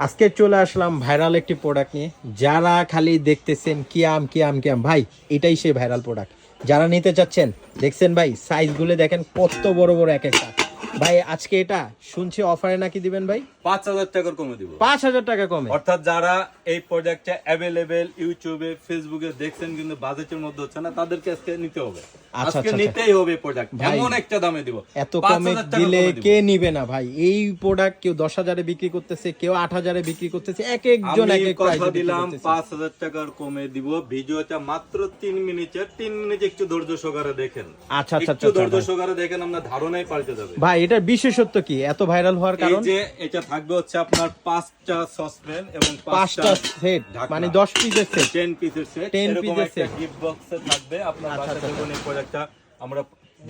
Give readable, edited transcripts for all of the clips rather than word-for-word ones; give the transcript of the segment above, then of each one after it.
আজকে চলে আসলাম ভাইরাল একটি প্রোডাক্ট নিয়ে। যারা খালি দেখতেছেন কিয়াম কিয়াম কিয়াম, ভাই এটাই সেই ভাইরাল প্রোডাক্ট। যারা নিতে চাচ্ছেন, দেখছেন ভাই সাইজগুলো দেখেন কত বড় বড় এক একটা। ভাই আজকে এটা শুনছি অফারে নাকি দিবেন ভাই 5,000 টাকার কমে দিব। 5,000 টাকা কমে। অর্থাৎ যারা এই প্রোডাক্টটা অ্যাভেলেবেল ইউটিউবে ফেসবুকে দেখছেন কিন্তু বাজেটের মধ্যে হচ্ছে না, তাদেরকে আজকে নিতে হবে। আচ্ছা, আজকে আচ্ছা, নিতেই হবে প্রোডাক্ট, ভাই, এমন একটা দামে দিব। এত কমে 5,000 টাকা দিলে কমে দিব। কে নিবে না ভাই? এই প্রোডাক্ট কেউ 10,000-এ বিক্রি করতেছে, কেউ 8,000-এ বিক্রি করতেছে, এক একজন এক আমি এক প্রাইসে কথা বিক্রি দিলাম করতেছে। 5,000 টাকার কমে দিব। ভিডিওটা মাত্র 3 মিনিটের, 3 মিনিট একটু ধৈর্য সহকারে দেখেন। আচ্ছা আচ্ছা একটু আচ্ছা ধৈর্য ভাই। সহকারে দেখেন, আমরা ধারণাই পাল্টে যাবে। ভাই এটার বিশেষত্ব কি এত ভাইরাল হওয়ার এই কারণ? যে এটা থাকবে হচ্ছে আপনার 5টা সসপ্যান এবং 5টা সেট, ঢাকনা। মানে 10 পিসের সেট। 10 পিসের সেট, 10 এরকম পিসের একটা সেট। গিফট বক্সে থাকবে। আপনার আচ্ছা, বাসায় আচ্ছা, যখন এই প্রোডাক্টটা আমরা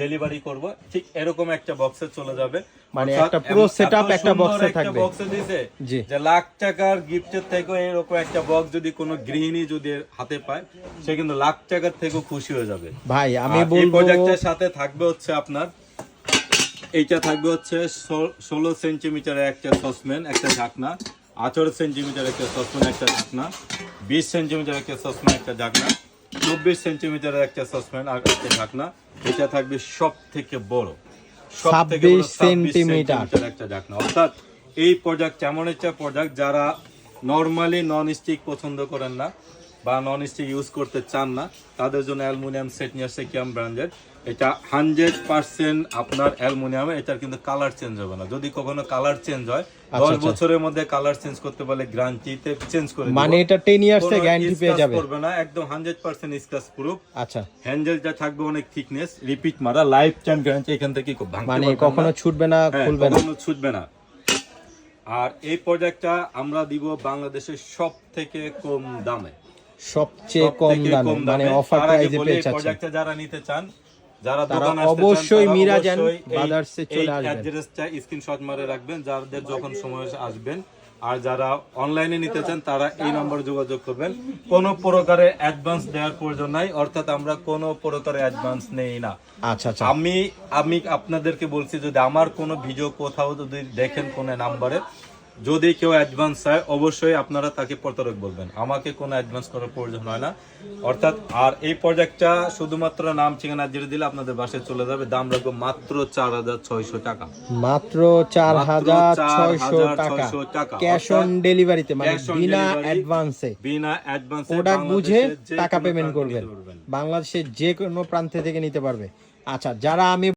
ডেলিভারি করব, ঠিক এরকম একটা বক্সে চলে যাবে। মানে অর্থাৎ একটা পুরো এত সেটআপ একটা সুন্দর বক্সে একটা থাকবে। বক্সে দিয়েছে জি। যে লাখ টাকার গিফটের থেকে এরকম একটা বক্স যদি কোনো গৃহিণী যদি হাতে পায়, সে কিন্তু লাখ টাকার থেকেও খুশি হয়ে যাবে। ভাই আমি আর এই বলবো প্রোডাক্টের সাথে থাকবে হচ্ছে আপনার, এইটা থাকবে হচ্ছে 16 সেন্টিমিটারের একটা সসপ্যান, একটা ঢাকনা, 18 সেন্টিমিটার একটা সসপ্যান, একটা ঢাকনা, 20 সেন্টিমিটার একটা সসপ্যান, একটা ঢাকনা, 24 সেন্টিমিটারের একটা সসপ্যান আর একটা ঢাকনা। এটা থাকবে সব থেকে বড়, সব থেকে বড় 26 সেন্টিমিটার একটা ঢাকনা। অর্থাৎ এই প্রোডাক্ট এমন একটা প্রোডাক্ট যারা নরমালি নন স্টিক পছন্দ করেন না বা নন স্টিক ইউজ করতে চান না, তাদের জন্য অ্যালুমিনিয়াম সেট নিয়ে আসছে কিয়াম ব্র্যান্ডের। এটা 100% আপনার অ্যালুমিনিয়াম। এটার কিন্তু কালার চেঞ্জ হবে না। যদি কখনো কালার চেঞ্জ হয়, 10 বছরের মধ্যে কালার চেঞ্জ করতে পারলে গ্যারান্টিতে চেঞ্জ করে দিব। মানে এটা 10 ইয়ার্স এর গ্যারান্টি পেয়ে যাবে। করবে না, একদম 100% স্ক্র্যাচ প্রুফ। আচ্ছা, হ্যান্ডেলটা থাকবে অনেক থিকনেস, রিপিট মারা, লাইফ টাইম গ্যারান্টি। এখান থেকে ভাঙতে মানে পারবেন না। কখনো ছুটবে না, হ্যাঁ, খুলবে না। কখনো ছুটবে না। আর এই প্রোডাক্টটা আমরা দিব বাংলাদেশের সব থেকে কম দামে, সবচেয়ে কম দামে, মানে অফার প্রাইসে পেয়ে যাচ্ছেন। প্রোডাক্টটা যারা নিতে চান, যারা তারা দোকানে আসতে চান, অবশ্যই তারা মিরাজান অবশ্যই ব্রাদার্সে এই চলে আসবেন। অ্যাড্রেসটা স্ক্রিনশট মারে রাখবেন, যাদের যখন সময় আসবেন। আর যারা অনলাইনে নিতে চান তারা এই নম্বরে যোগাযোগ করবেন। কোনো প্রকারের অ্যাডভান্স দেওয়ার প্রয়োজন নাই, অর্থাৎ আমরা কোনো প্রকারের অ্যাডভান্স নেই না। আচ্ছা আচ্ছা, আমি আপনাদেরকে বলছি, যদি আমার কোনো ভিডিও কোথাও যদি দেখেন কোনো নাম্বারে, যদি কেউ অ্যাডভান্স চায়, অবশ্যই আপনারা তাকে প্রতারক বলবেন। আমাকে কোনো অ্যাডভান্স করার প্রয়োজন হয় না। অর্থাৎ আর এই প্রোডাক্টটা শুধুমাত্র নাম ঠিকানা দিয়ে দিলে আপনাদের বাসায় চলে যাবে। দাম রাখবো মাত্র 4,600 টাকা। মাত্র 4,600 টাকা ক্যাশ অন ডেলিভারিতে, মানে বিনা অ্যাডভান্সে, বিনা অ্যাডভান্সে প্রোডাক্ট বুঝে টাকা পেমেন্ট করবেন। বাংলাদেশের যে কোনো প্রান্ত থেকে নিতে পারবে। আচ্ছা, যারা আমি